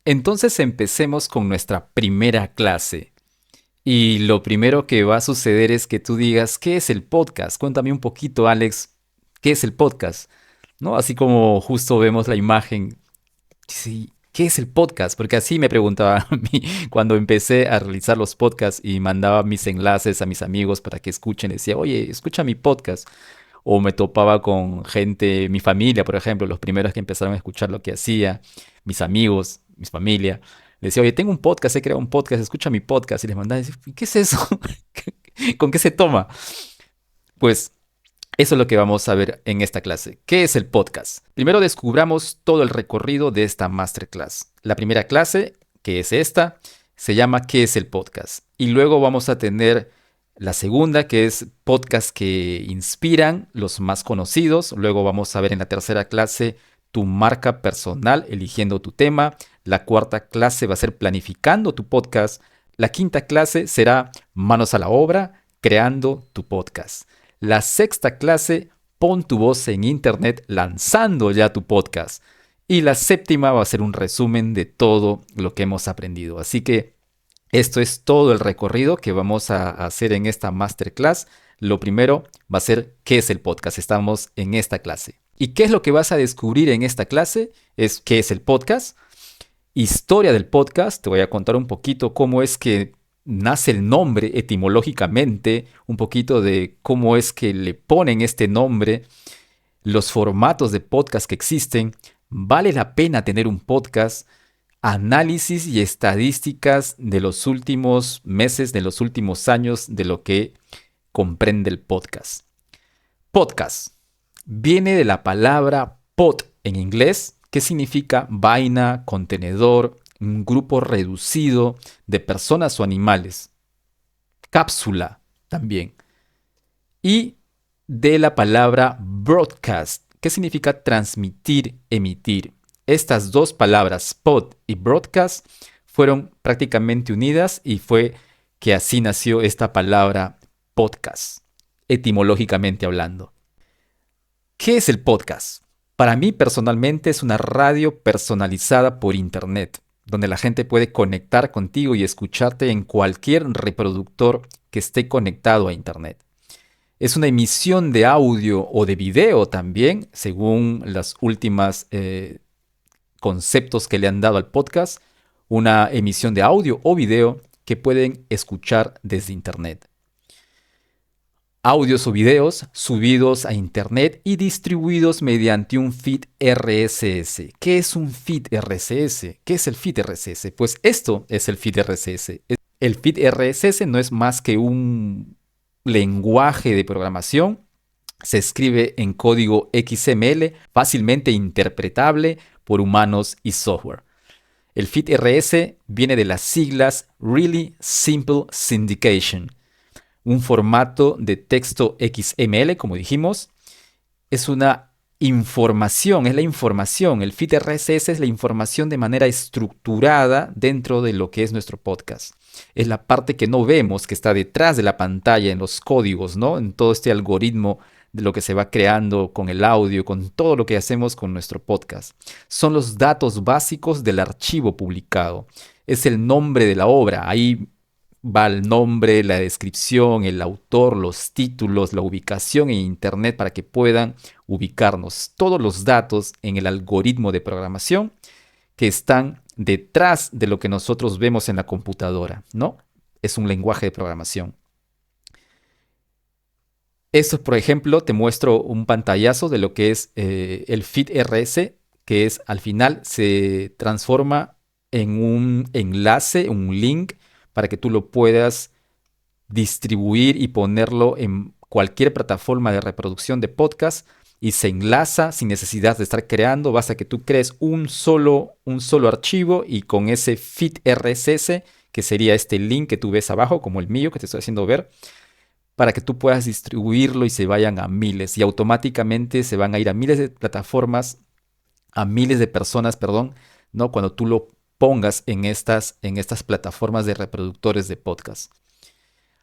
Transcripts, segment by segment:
Entonces empecemos con nuestra primera clase. Y lo primero que va a suceder es que tú digas, ¿qué es el podcast? Cuéntame un poquito, Alex, ¿qué es el podcast? ¿No? Así como justo vemos la imagen. Sí, ¿qué es el podcast? Porque así me preguntaba a mí cuando empecé a realizar los podcasts y mandaba mis enlaces a mis amigos para que escuchen. Decía, oye, escucha mi podcast. O me topaba con gente, mi familia, por ejemplo, los primeros que empezaron a escuchar lo que hacía, mis amigos, mi familia. Les decía, oye, tengo un podcast, he creado un podcast, escucha mi podcast. Y les mandaba, decir, ¿qué es eso? ¿Con qué se toma? Pues eso es lo que vamos a ver en esta clase. ¿Qué es el podcast? Primero descubramos todo el recorrido de esta masterclass. La primera clase, que es esta, se llama ¿Qué es el podcast? Y luego vamos a tener la segunda, que es podcasts que inspiran, los más conocidos. Luego vamos a ver en la tercera clase tu marca personal, eligiendo tu tema. La cuarta clase va a ser planificando tu podcast. La quinta clase será manos a la obra, creando tu podcast. La sexta clase, pon tu voz en internet lanzando ya tu podcast. Y la séptima va a ser un resumen de todo lo que hemos aprendido. Así que esto es todo el recorrido que vamos a hacer en esta masterclass. Lo primero va a ser qué es el podcast. Estamos en esta clase. ¿Y qué es lo que vas a descubrir en esta clase? Es qué es el podcast, historia del podcast. Te voy a contar un poquito cómo es que nace el nombre etimológicamente, un poquito de cómo es que le ponen este nombre, los formatos de podcast que existen. ¿Vale la pena tener un podcast? Análisis y estadísticas de los últimos meses, de los últimos años, de lo que comprende el podcast. Podcast viene de la palabra pod en inglés, que significa vaina, contenedor, un grupo reducido de personas o animales. Cápsula también. Y de la palabra broadcast, que significa transmitir, emitir. Estas dos palabras, pod y broadcast, fueron prácticamente unidas y fue que así nació esta palabra podcast, etimológicamente hablando. ¿Qué es el podcast? Para mí personalmente es una radio personalizada por internet, donde la gente puede conectar contigo y escucharte en cualquier reproductor que esté conectado a internet. Es una emisión de audio o de video también, según las últimas conceptos que le han dado al podcast, una emisión de audio o video que pueden escuchar desde internet. Audios o videos subidos a internet y distribuidos mediante un feed RSS. ¿Qué es un feed RSS? ¿Qué es el feed RSS? Pues esto es el feed RSS. El feed RSS no es más que un lenguaje de programación. Se escribe en código XML, fácilmente interpretable por humanos y software. El feed RSS viene de las siglas Really Simple Syndication, un formato de texto XML, como dijimos. Es una información, es la información. El feed RSS es la información de manera estructurada dentro de lo que es nuestro podcast. Es la parte que no vemos, que está detrás de la pantalla, en los códigos, ¿no? En todo este algoritmo de lo que se va creando con el audio, con todo lo que hacemos con nuestro podcast. Son los datos básicos del archivo publicado. Es el nombre de la obra. Ahí va el nombre, la descripción, el autor, los títulos, la ubicación en internet para que puedan ubicarnos. Todos los datos en el algoritmo de programación que están detrás de lo que nosotros vemos en la computadora, ¿no? Es un lenguaje de programación. Esto, por ejemplo, te muestro un pantallazo de lo que es el feed RS, que es al final se transforma en un enlace, un link, para que tú lo puedas distribuir y ponerlo en cualquier plataforma de reproducción de podcast y se enlaza sin necesidad de estar creando. Basta que tú crees un solo archivo y con ese feed RSS, que sería este link que tú ves abajo, como el mío que te estoy haciendo ver, para que tú puedas distribuirlo y se vayan a miles y automáticamente se van a ir a miles de plataformas, a miles de personas, perdón, ¿no? Cuando tú lo pongas en estas plataformas de reproductores de podcast.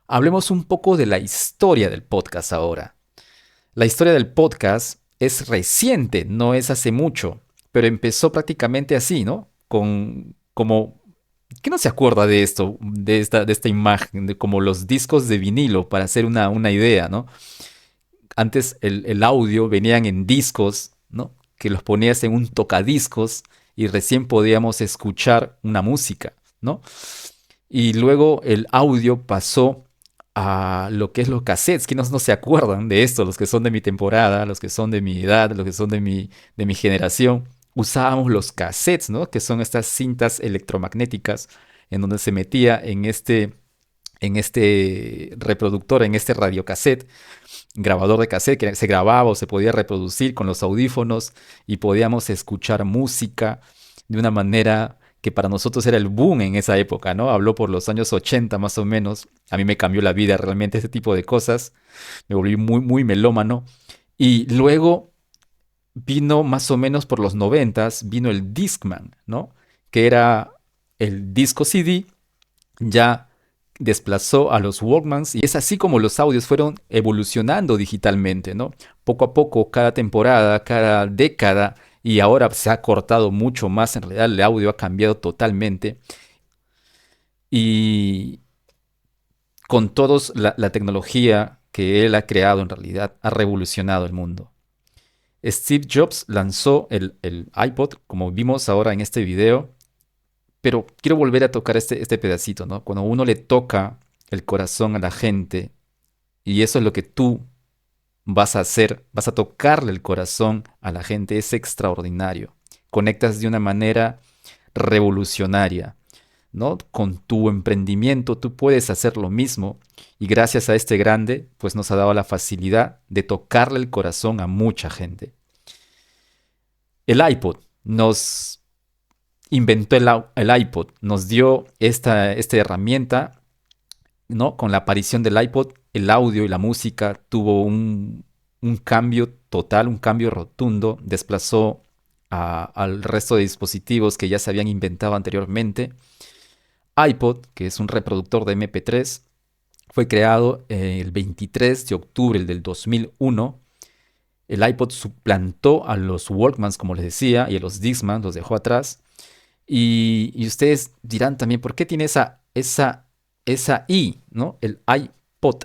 Hablemos un poco de la historia del podcast ahora. La historia del podcast es reciente, no es hace mucho, pero empezó prácticamente así, ¿no? Con como, ¿qué no se acuerda de esto, de esta imagen, de como los discos de vinilo, para hacer una idea, ¿no? Antes el audio venían en discos, ¿no? Que los ponías en un tocadiscos y recién podíamos escuchar una música, ¿no? Y luego el audio pasó a lo que es los cassettes, que no se acuerdan de esto, los que son de mi temporada, los que son de mi edad, los que son de mi generación. Usábamos los cassettes, ¿no? Que son estas cintas electromagnéticas en donde se metía en este reproductor, en este radiocassette, grabador de cassette, que se grababa o se podía reproducir con los audífonos y podíamos escuchar música de una manera que para nosotros era el boom en esa época, ¿no? Habló por los años 80 más o menos. A mí me cambió la vida realmente este tipo de cosas. Me volví muy, muy melómano. Y luego vino más o menos por los 90, vino el Discman, ¿no? Que era el disco CD, ya desplazó a los Walkmans y es así como los audios fueron evolucionando digitalmente, ¿no? Poco a poco, cada temporada, cada década, y ahora se ha cortado mucho más, en realidad el audio ha cambiado totalmente y con todos la tecnología que él ha creado en realidad ha revolucionado el mundo. Steve Jobs lanzó el iPod, como vimos ahora en este video, pero quiero volver a tocar este pedacito, ¿no? Cuando uno le toca el corazón a la gente, y eso es lo que tú vas a hacer, vas a tocarle el corazón a la gente, es extraordinario. Conectas de una manera revolucionaria, ¿no? Con tu emprendimiento tú puedes hacer lo mismo y gracias a este grande, pues nos ha dado la facilidad de tocarle el corazón a mucha gente. El iPod nos inventó el iPod, nos dio esta herramienta, ¿no? Con la aparición del iPod, el audio y la música tuvo un cambio total, un cambio rotundo, desplazó al resto de dispositivos que ya se habían inventado anteriormente. iPod, que es un reproductor de MP3, fue creado el 23 de octubre del 2001. El iPod suplantó a los Walkmans, como les decía, y a los Discman los dejó atrás. Y ustedes dirán también, ¿por qué tiene esa I, ¿no? El iPod.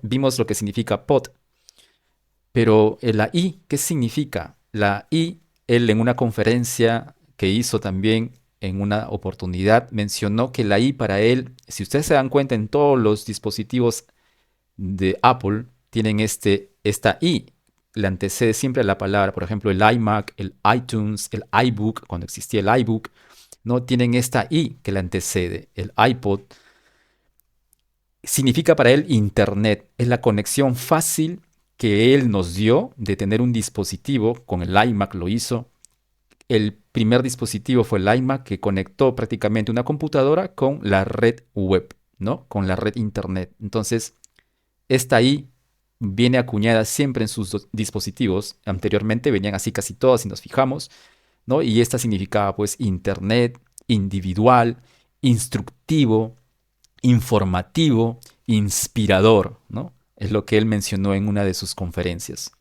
Vimos lo que significa pod. Pero la I, ¿qué significa? La I, él en una conferencia que hizo también en una oportunidad, mencionó que la I para él, si ustedes se dan cuenta en todos los dispositivos de Apple, tienen esta I. Le antecede siempre a la palabra, por ejemplo, el iMac, el iTunes, el iBook, cuando existía el iBook, no tienen esta I que le antecede. El iPod significa para él Internet, es la conexión fácil que él nos dio de tener un dispositivo, con el iMac lo hizo. El primer dispositivo fue el iMac que conectó prácticamente una computadora con la red web, ¿no? Con la red Internet. Entonces, esta I viene acuñada siempre en sus dispositivos. Anteriormente venían así casi todas si nos fijamos, ¿no? Y esta significaba pues Internet, individual, instructivo, informativo, inspirador, ¿no? Es lo que él mencionó en una de sus conferencias.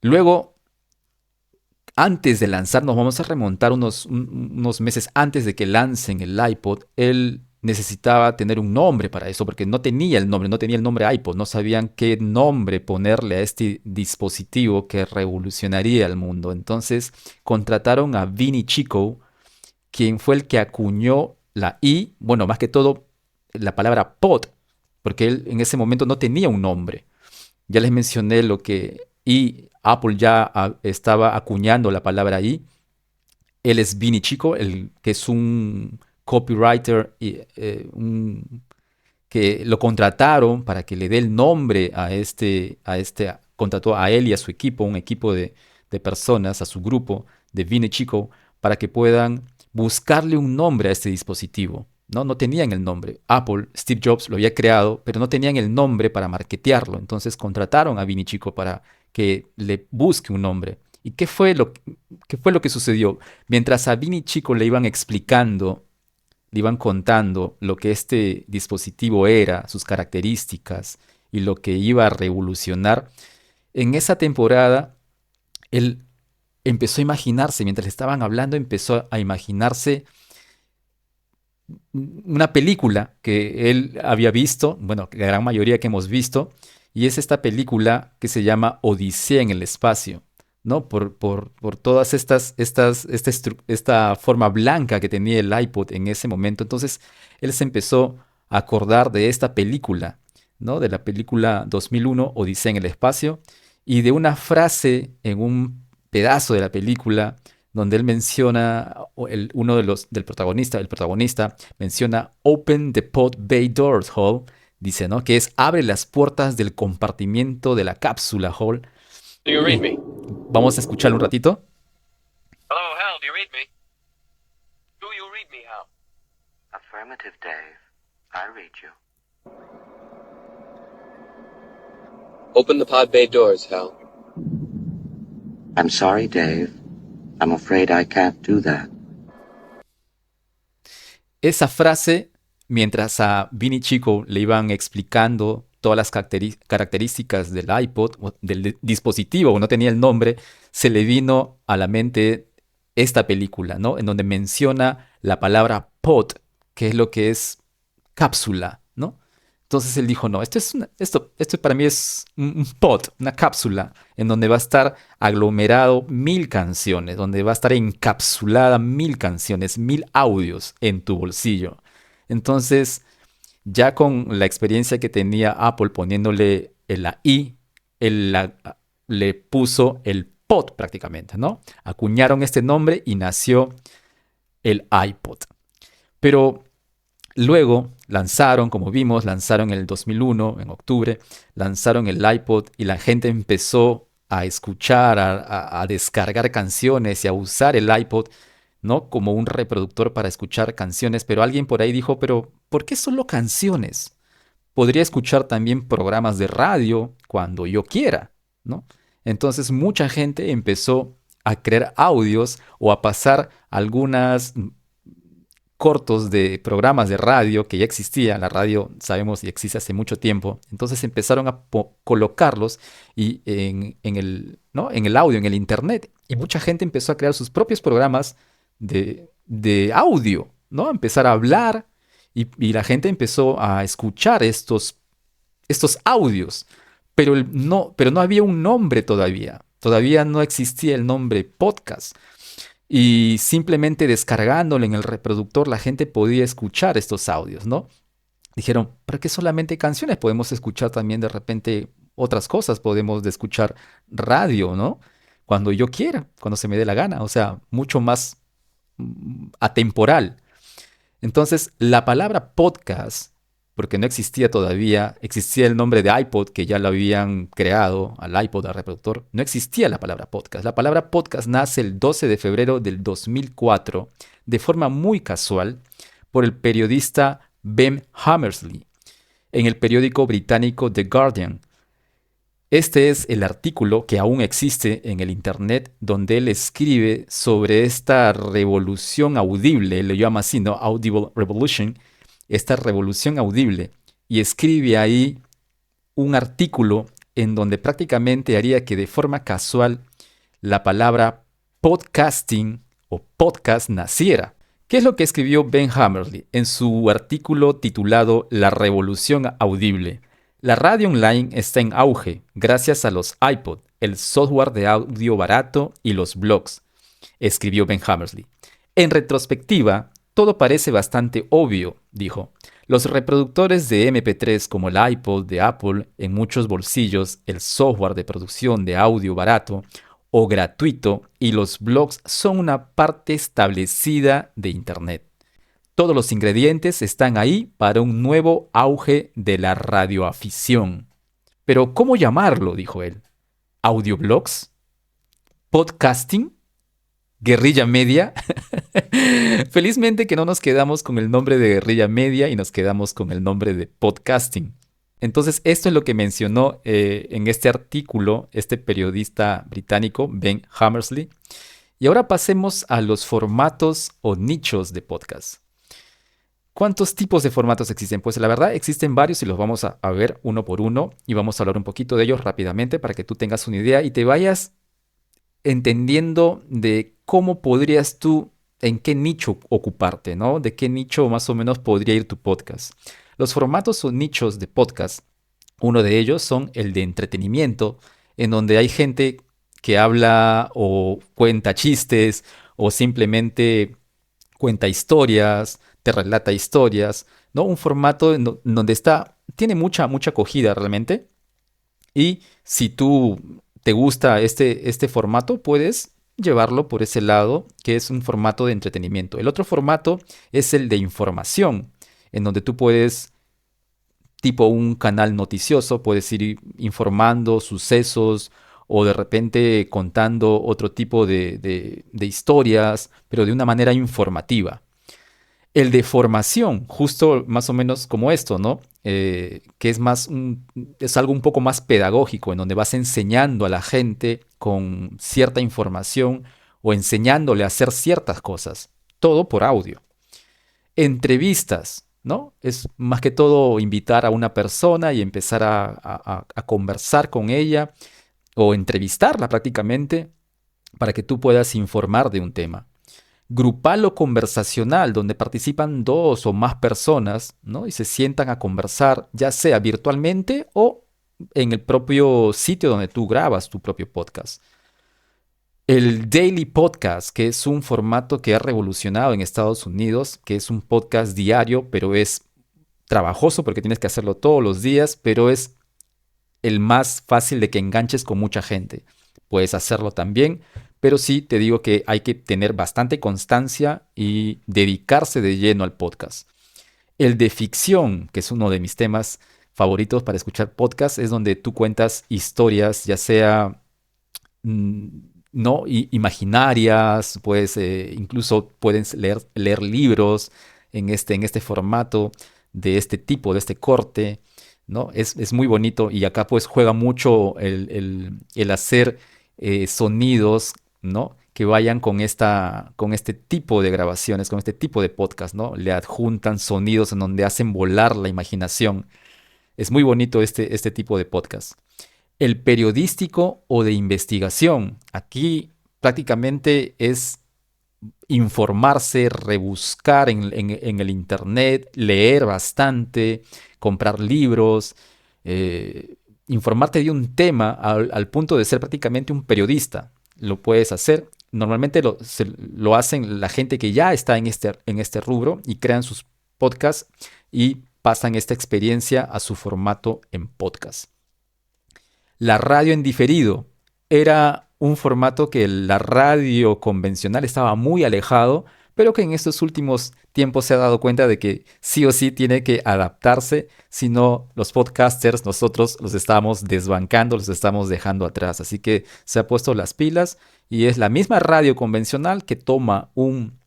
Luego, antes de lanzarnos, vamos a remontar unos meses antes de que lancen el iPod, él necesitaba tener un nombre para eso, porque no tenía el nombre, no tenía el nombre iPod, no sabían qué nombre ponerle a este dispositivo que revolucionaría el mundo. Entonces contrataron a Vinnie Chico, quien fue el que acuñó la I, bueno, más que todo la palabra pod, porque él en ese momento no tenía un nombre. Ya les mencioné lo que Apple ya estaba acuñando la palabra I. Él es Vinny Chico, el que es un copywriter que lo contrataron para que le dé el nombre contrató a él y a su equipo, un equipo de personas, a su grupo de Vinny Chico, para que puedan buscarle un nombre a este dispositivo. ¿No? No tenían el nombre. Apple, Steve Jobs lo había creado, pero no tenían el nombre para marketearlo. Entonces contrataron a Vinny Chico para que le busque un nombre. ¿Y qué fue lo que sucedió? Mientras a Vinny Chico le iban explicando, le iban contando lo que este dispositivo era, sus características y lo que iba a revolucionar, en esa temporada él empezó a imaginarse, mientras estaban hablando, empezó a imaginarse una película que él había visto, bueno, la gran mayoría que hemos visto, y es esta película que se llama Odisea en el espacio, ¿no? Por todas esta forma blanca que tenía el iPod en ese momento. Entonces, él se empezó a acordar de esta película, ¿no? De la película 2001, Odisea en el espacio, y de una frase en un pedazo de la película donde él menciona, uno de los, del protagonista, el protagonista menciona Open the pod bay doors, Hall. Dice, ¿no? Que es abre las puertas del compartimiento de la cápsula, Hall. Do you read Y me? vamos a escucharlo un ratito. Hello, Hal, do you read me? Do you read me, Hal? Affirmative, Dave. I read you. Open the pod bay doors, Hal. I'm sorry, Dave. I'm afraid I can't do that. Esa frase, mientras a Vinny Chico le iban explicando todas las características del iPod, o del dispositivo, no tenía el nombre, se le vino a la mente esta película, ¿no? En donde menciona la palabra pod, que es lo que es cápsula, ¿no? Entonces él dijo, no, esto para mí es un pod, una cápsula, en donde va a estar aglomerado 1000 canciones, donde va a estar encapsulada 1000 canciones, 1000 audios en tu bolsillo. Entonces, ya con la experiencia que tenía Apple poniéndole la I, le puso el pod prácticamente, ¿no? Acuñaron este nombre y nació el iPod. Pero luego lanzaron, como vimos, lanzaron en el 2001, en octubre, lanzaron el iPod y la gente empezó a escuchar, a descargar canciones y a usar el iPod, ¿no? Como un reproductor para escuchar canciones, pero alguien por ahí dijo, pero ¿por qué solo canciones? Podría escuchar también programas de radio cuando yo quiera, ¿no? Entonces mucha gente empezó a crear audios o a pasar algunas cortos de programas de radio que ya existía, la radio sabemos y existe hace mucho tiempo, entonces empezaron a colocarlos en el, ¿no? En el audio, en el internet, y mucha gente empezó a crear sus propios programas de audio, ¿no? A empezar a hablar y la gente empezó a escuchar estos audios, pero no había un nombre todavía no existía el nombre podcast. Y simplemente descargándolo en el reproductor la gente podía escuchar estos audios, ¿no? Dijeron, ¿para qué solamente canciones? Podemos escuchar también de repente otras cosas, podemos escuchar radio, ¿no? Cuando yo quiera, cuando se me dé la gana, o sea, mucho más atemporal. Entonces, la palabra podcast, porque no existía todavía, existía el nombre de iPod que ya lo habían creado, al iPod, al reproductor, no existía la palabra podcast. La palabra podcast nace el 12 de febrero del 2004 de forma muy casual por el periodista Ben Hammersley en el periódico británico The Guardian. Este es el artículo que aún existe en el internet donde él escribe sobre esta revolución audible, él lo llama así, ¿no? Audible Revolution, esta revolución audible, y escribe ahí un artículo en donde prácticamente haría que de forma casual la palabra podcasting o podcast naciera. ¿Qué es lo que escribió Ben Hammersley en su artículo titulado La revolución audible? La radio online está en auge gracias a los iPod, el software de audio barato y los blogs, escribió Ben Hammersley. En retrospectiva, todo parece bastante obvio, dijo. Los reproductores de MP3 como el iPod de Apple en muchos bolsillos, el software de producción de audio barato o gratuito y los blogs son una parte establecida de Internet. Todos los ingredientes están ahí para un nuevo auge de la radioafición. Pero ¿cómo llamarlo?, dijo él. ¿Audioblogs? ¿Podcasting? ¿Guerrilla media? Felizmente que no nos quedamos con el nombre de guerrilla media y nos quedamos con el nombre de podcasting. Entonces, esto es lo que mencionó en este artículo este periodista británico, Ben Hammersley. Y ahora pasemos a los formatos o nichos de podcast. ¿Cuántos tipos de formatos existen? Pues la verdad existen varios y los vamos a ver uno por uno y vamos a hablar un poquito de ellos rápidamente para que tú tengas una idea y te vayas entendiendo de cómo podrías tú, en qué nicho ocuparte, ¿no? De qué nicho más o menos podría ir tu podcast. Los formatos o nichos de podcast, uno de ellos son el de entretenimiento, en donde hay gente que habla o cuenta chistes o simplemente cuenta historias, te relata historias, ¿no? Un formato donde tiene mucha acogida realmente. Y si tú te gusta este formato, puedes llevarlo por ese lado, que es un formato de entretenimiento. El otro formato es el de información, en donde tú puedes, tipo un canal noticioso, puedes ir informando sucesos o de repente contando otro tipo de historias, pero de una manera informativa. El de formación, justo más o menos como esto, ¿no? Que es algo un poco más pedagógico, en donde vas enseñando a la gente con cierta información o enseñándole a hacer ciertas cosas, todo por audio. Entrevistas, ¿no? Es más que todo invitar a una persona y empezar a conversar con ella o entrevistarla prácticamente para que tú puedas informar de un tema. Grupal o conversacional, donde participan dos o más personas, ¿no? Y se sientan a conversar, ya sea virtualmente o en el propio sitio donde tú grabas tu propio podcast. El Daily Podcast, que es un formato que ha revolucionado en Estados Unidos, que es un podcast diario, pero es trabajoso porque tienes que hacerlo todos los días, pero es el más fácil de que enganches con mucha gente. Puedes hacerlo también, pero sí te digo que hay que tener bastante constancia y dedicarse de lleno al podcast. El de ficción, que es uno de mis temas favoritos para escuchar podcast, es donde tú cuentas historias, ya sea mm, no imaginarias, pues incluso puedes leer libros en este formato, de este tipo, de este corte, ¿no? Es muy bonito y acá pues juega mucho el hacer sonidos, ¿no? Que vayan con este tipo de grabaciones, con este tipo de podcast, ¿no? Le adjuntan sonidos en donde hacen volar la imaginación. Es muy bonito este tipo de podcast. El periodístico o de investigación. Aquí prácticamente es informarse, rebuscar en el internet, leer bastante, comprar libros, informarte de un tema al punto de ser prácticamente un periodista. Lo puedes hacer. Normalmente lo hacen la gente que ya está en este rubro y crean sus podcasts y pasan esta experiencia a su formato en podcast. La radio en diferido era un formato que la radio convencional estaba muy alejado, pero que en estos últimos tiempos se ha dado cuenta de que sí o sí tiene que adaptarse, si no los podcasters nosotros los estamos desbancando, los estamos dejando atrás. Así que se ha puesto las pilas y es la misma radio convencional que toma un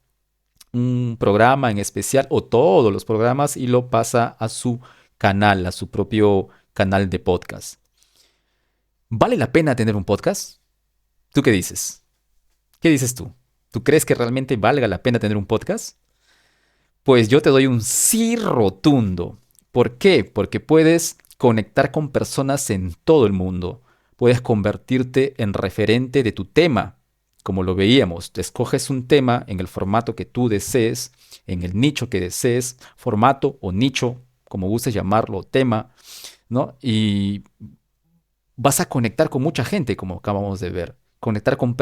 programa en especial o todos los programas y lo pasa a su canal, a su propio canal de podcast. ¿Vale la pena tener un podcast? ¿Tú qué dices? ¿Qué dices tú? ¿Tú crees que realmente valga la pena tener un podcast? Pues yo te doy un sí rotundo. ¿Por qué? Porque puedes conectar con personas en todo el mundo. Puedes convertirte en referente de tu tema. Como lo veíamos, te escoges un tema en el formato que tú desees, en el nicho que desees, formato o nicho, como gustes llamarlo, tema, ¿no? Y vas a conectar con mucha gente, como acabamos de ver. Conectar con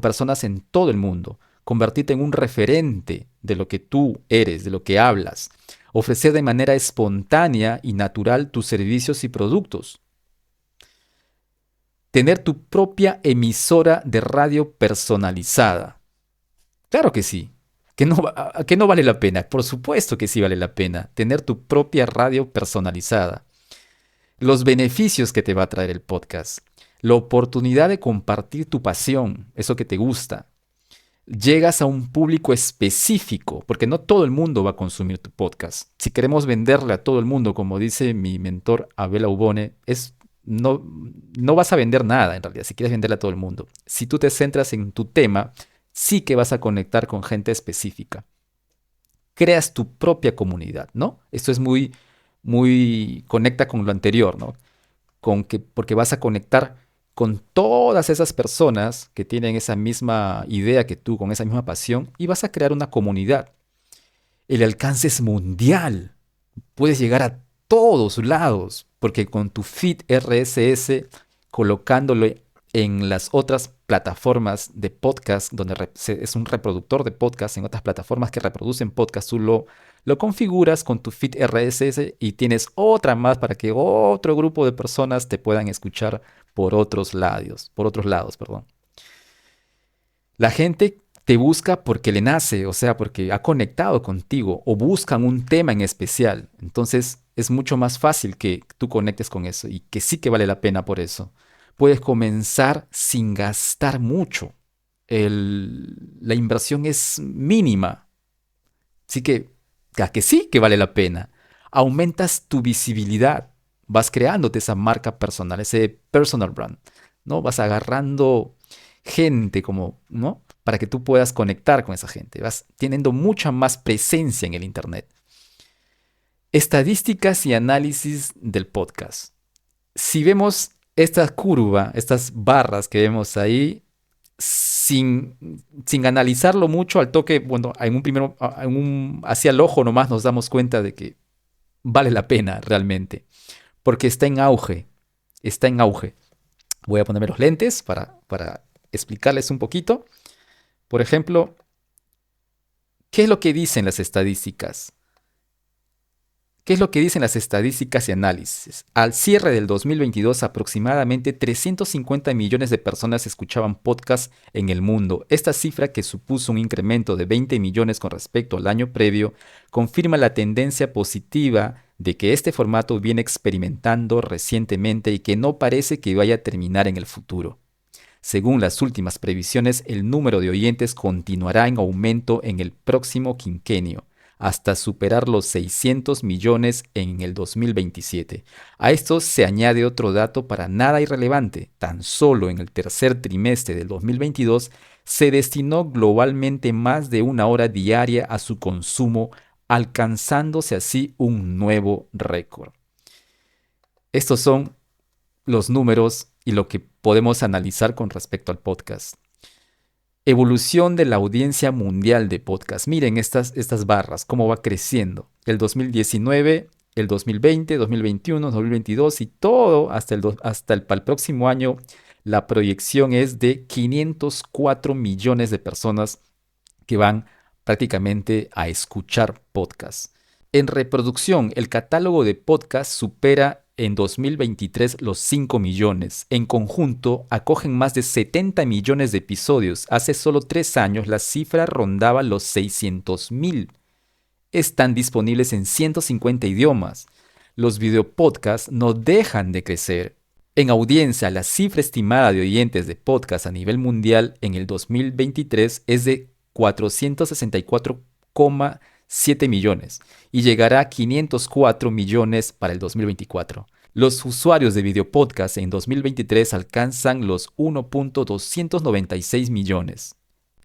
personas en todo el mundo. Convertirte en un referente de lo que tú eres, de lo que hablas. Ofrecer de manera espontánea y natural tus servicios y productos. Tener tu propia emisora de radio personalizada. Claro que sí. ¿Que no vale la pena? Por supuesto que sí vale la pena. Tener tu propia radio personalizada. Los beneficios que te va a traer el podcast, la oportunidad de compartir tu pasión, eso que te gusta. Llegas a un público específico, porque no todo el mundo va a consumir tu podcast. Si queremos venderle a todo el mundo, como dice mi mentor Abel Aubone, no vas a vender nada en realidad, si quieres venderle a todo el mundo. Si tú te centras en tu tema, sí que vas a conectar con gente específica. Creas tu propia comunidad, ¿no? Esto es muy conecta con lo anterior, ¿no? Porque vas a conectar con todas esas personas que tienen esa misma idea que tú, con esa misma pasión, y vas a crear una comunidad. El alcance es mundial. Puedes llegar a todos lados, porque con tu feed RSS, colocándolo en las otras plataformas de podcast, donde es un reproductor de podcast, en otras plataformas que reproducen podcast, tú lo configuras con tu feed RSS y tienes otra más para que otro grupo de personas te puedan escuchar por otros lados, perdón. La gente te busca porque le nace, o sea, porque ha conectado contigo o buscan un tema en especial. Entonces es mucho más fácil que tú conectes con eso y que sí que vale la pena por eso. Puedes comenzar sin gastar mucho. La inversión es mínima. Así que, a que sí que vale la pena. Aumentas tu visibilidad. Vas creándote esa marca personal, ese personal brand, ¿no? Vas agarrando gente como, ¿no? Para que tú puedas conectar con esa gente. Vas teniendo mucha más presencia en el Internet. Estadísticas y análisis del podcast. Si vemos esta curva, estas barras que vemos ahí, sin analizarlo mucho al toque, bueno, hacia el ojo nomás nos damos cuenta de que vale la pena realmente, porque está en auge, está en auge. Voy a ponerme los lentes para explicarles un poquito. Por ejemplo, ¿qué es lo que dicen las estadísticas? ¿Qué es lo que dicen las estadísticas y análisis? Al cierre del 2022, aproximadamente 350 millones de personas escuchaban podcasts en el mundo. Esta cifra, que supuso un incremento de 20 millones con respecto al año previo, confirma la tendencia positiva de que este formato viene experimentando recientemente y que no parece que vaya a terminar en el futuro. Según las últimas previsiones, el número de oyentes continuará en aumento en el próximo quinquenio, hasta superar los 600 millones en el 2027. A esto se añade otro dato para nada irrelevante. Tan solo en el tercer trimestre del 2022 se destinó globalmente más de 1 hora diaria a su consumo, alcanzándose así un nuevo récord. Estos son los números y lo que podemos analizar con respecto al podcast. Evolución de la audiencia mundial de podcast. Miren estas barras, cómo va creciendo. El 2019, el 2020, 2021, 2022 y todo hasta el próximo año. La proyección es de 504 millones de personas que van prácticamente a escuchar podcasts. En reproducción, el catálogo de podcasts supera en 2023 los 5 millones. En conjunto, acogen más de 70 millones de episodios. Hace solo 3 años, la cifra rondaba los 600,000. Están disponibles en 150 idiomas. Los videopodcasts no dejan de crecer. En audiencia, la cifra estimada de oyentes de podcast a nivel mundial en el 2023 es de 464,7 millones y llegará a 504 millones para el 2024. Los usuarios de videopodcast en 2023 alcanzan los 1.296 millones.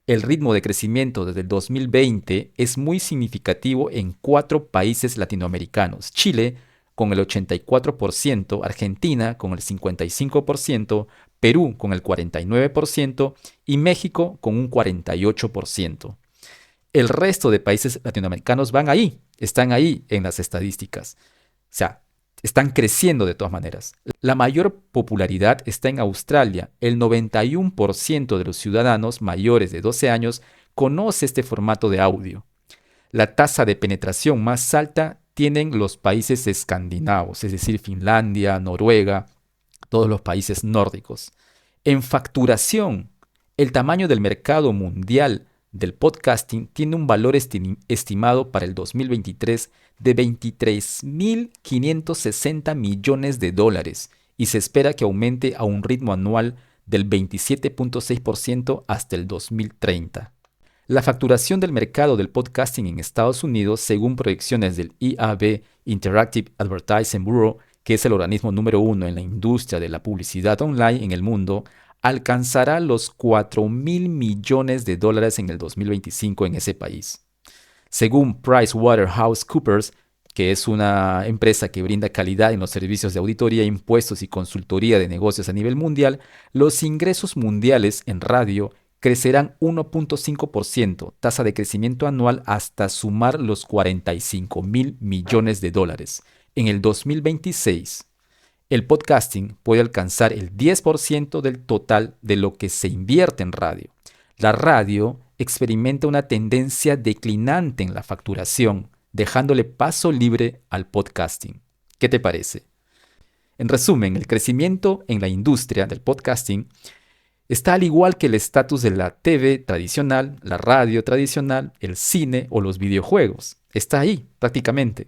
El ritmo de crecimiento desde el 2020 es muy significativo en 4 países latinoamericanos: Chile con el 84%, Argentina con el 55%, Perú con el 49% y México con un 48%. El resto de países latinoamericanos están ahí en las estadísticas. O sea, están creciendo de todas maneras. La mayor popularidad está en Australia. El 91% de los ciudadanos mayores de 12 años conoce este formato de audio. La tasa de penetración más alta tienen los países escandinavos, es decir, Finlandia, Noruega, todos los países nórdicos. En facturación, el tamaño del mercado mundial del podcasting tiene un valor estimado para el 2023 de 23.560 millones de dólares y se espera que aumente a un ritmo anual del 27.6% hasta el 2030. La facturación del mercado del podcasting en Estados Unidos, según proyecciones del IAB Interactive Advertising Bureau, que es el organismo número 1 en la industria de la publicidad online en el mundo, alcanzará los 4.000 millones de dólares en el 2025 en ese país. Según PricewaterhouseCoopers, que es una empresa que brinda calidad en los servicios de auditoría, impuestos y consultoría de negocios a nivel mundial, los ingresos mundiales en radio crecerán 1.5%, tasa de crecimiento anual hasta sumar los 45.000 millones de dólares. En el 2026, el podcasting puede alcanzar el 10% del total de lo que se invierte en radio. La radio experimenta una tendencia declinante en la facturación, dejándole paso libre al podcasting. ¿Qué te parece? En resumen, el crecimiento en la industria del podcasting está al igual que el estatus de la TV tradicional, la radio tradicional, el cine o los videojuegos. Está ahí, prácticamente.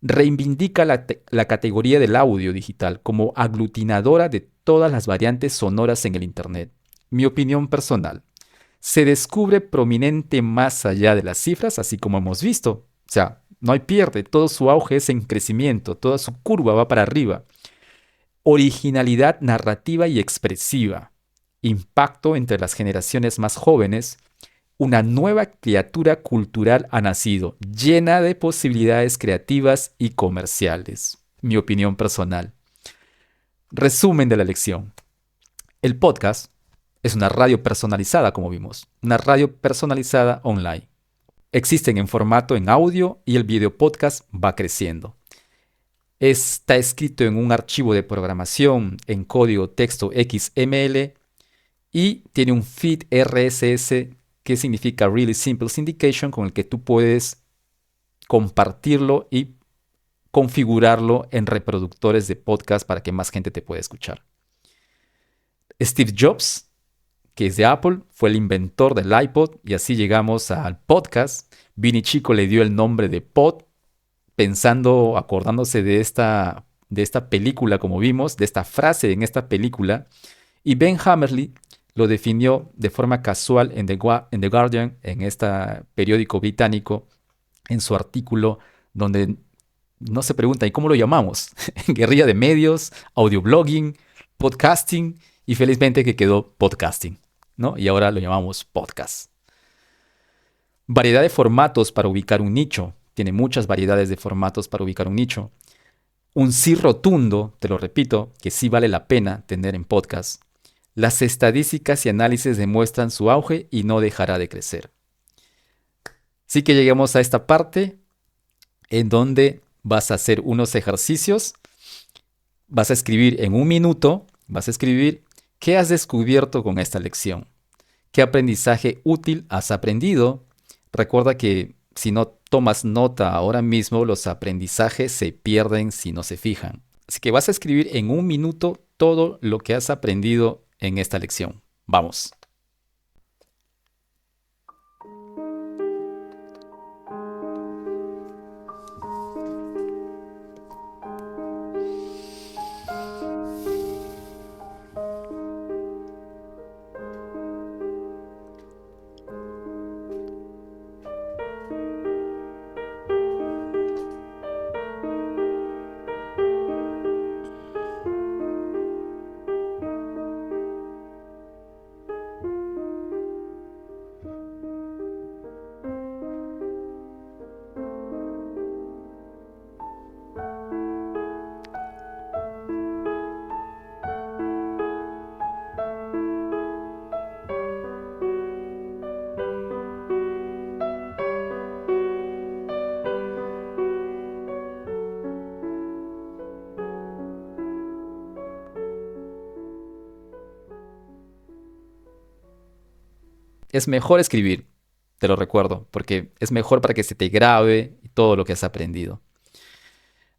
Reivindica la categoría del audio digital como aglutinadora de todas las variantes sonoras en el Internet. Mi opinión personal. Se descubre prominente más allá de las cifras, así como hemos visto. O sea, no hay pierde, todo su auge es en crecimiento, toda su curva va para arriba. Originalidad narrativa y expresiva. Impacto entre las generaciones más jóvenes. Una nueva criatura cultural ha nacido, llena de posibilidades creativas y comerciales. Mi opinión personal. Resumen de la lección. El podcast es una radio personalizada, como vimos. Una radio personalizada online. Existen en formato en audio y el video podcast va creciendo. Está escrito en un archivo de programación en código texto XML y tiene un feed RSS que significa Really Simple Syndication, con el que tú puedes compartirlo y configurarlo en reproductores de podcast para que más gente te pueda escuchar. Steve Jobs, que es de Apple, fue el inventor del iPod y así llegamos al podcast. Vinny Chico le dio el nombre de pod, acordándose de esta película, como vimos, de esta frase en esta película. Y Ben Hammerly lo definió de forma casual en The Guardian, en este periódico británico, en su artículo donde no se pregunta, ¿y cómo lo llamamos? Guerrilla de medios, audioblogging, podcasting, y felizmente que quedó podcasting, ¿no? Y ahora lo llamamos podcast. Variedad de formatos para ubicar un nicho. Tiene muchas variedades de formatos para ubicar un nicho. Un sí rotundo, te lo repito, que sí vale la pena tener en podcast. Las estadísticas y análisis demuestran su auge y no dejará de crecer. Así que llegamos a esta parte en donde vas a hacer unos ejercicios. Vas a escribir en un minuto, vas a escribir qué has descubierto con esta lección. ¿Qué aprendizaje útil has aprendido? Recuerda que si no tomas nota ahora mismo, los aprendizajes se pierden si no se fijan. Así que vas a escribir en un minuto todo lo que has aprendido en esta lección. Vamos. Es mejor escribir, te lo recuerdo, porque es mejor para que se te grabe todo lo que has aprendido.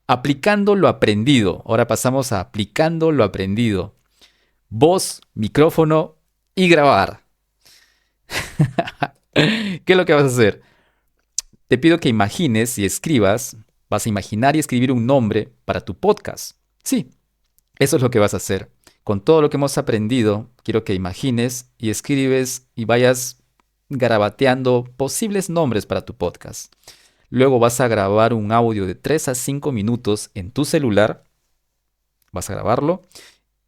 Aplicando lo aprendido. Ahora pasamos a aplicando lo aprendido. Voz, micrófono y grabar. ¿Qué es lo que vas a hacer? Te pido que imagines y escribas. Vas a imaginar y escribir un nombre para tu podcast. Sí, eso es lo que vas a hacer. Con todo lo que hemos aprendido, quiero que imagines y escribes y vayas garabateando posibles nombres para tu podcast. Luego vas a grabar un audio de 3 a 5 minutos en tu celular. Vas a grabarlo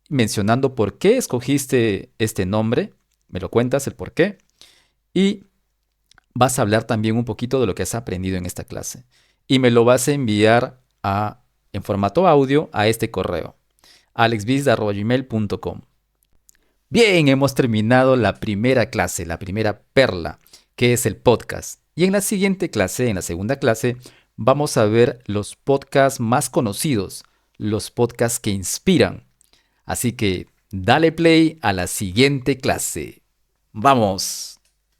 mencionando por qué escogiste este nombre. Me lo cuentas el por qué. Y vas a hablar también un poquito de lo que has aprendido en esta clase. y me lo vas a enviar en formato audio a este correo, alexbiz@gmail.com. Bien, hemos terminado la primera clase, la primera perla, que es el podcast. Y en la siguiente clase, en la segunda clase, vamos a ver los podcasts más conocidos, los podcasts que inspiran. Así que dale play a la siguiente clase. ¡Vamos!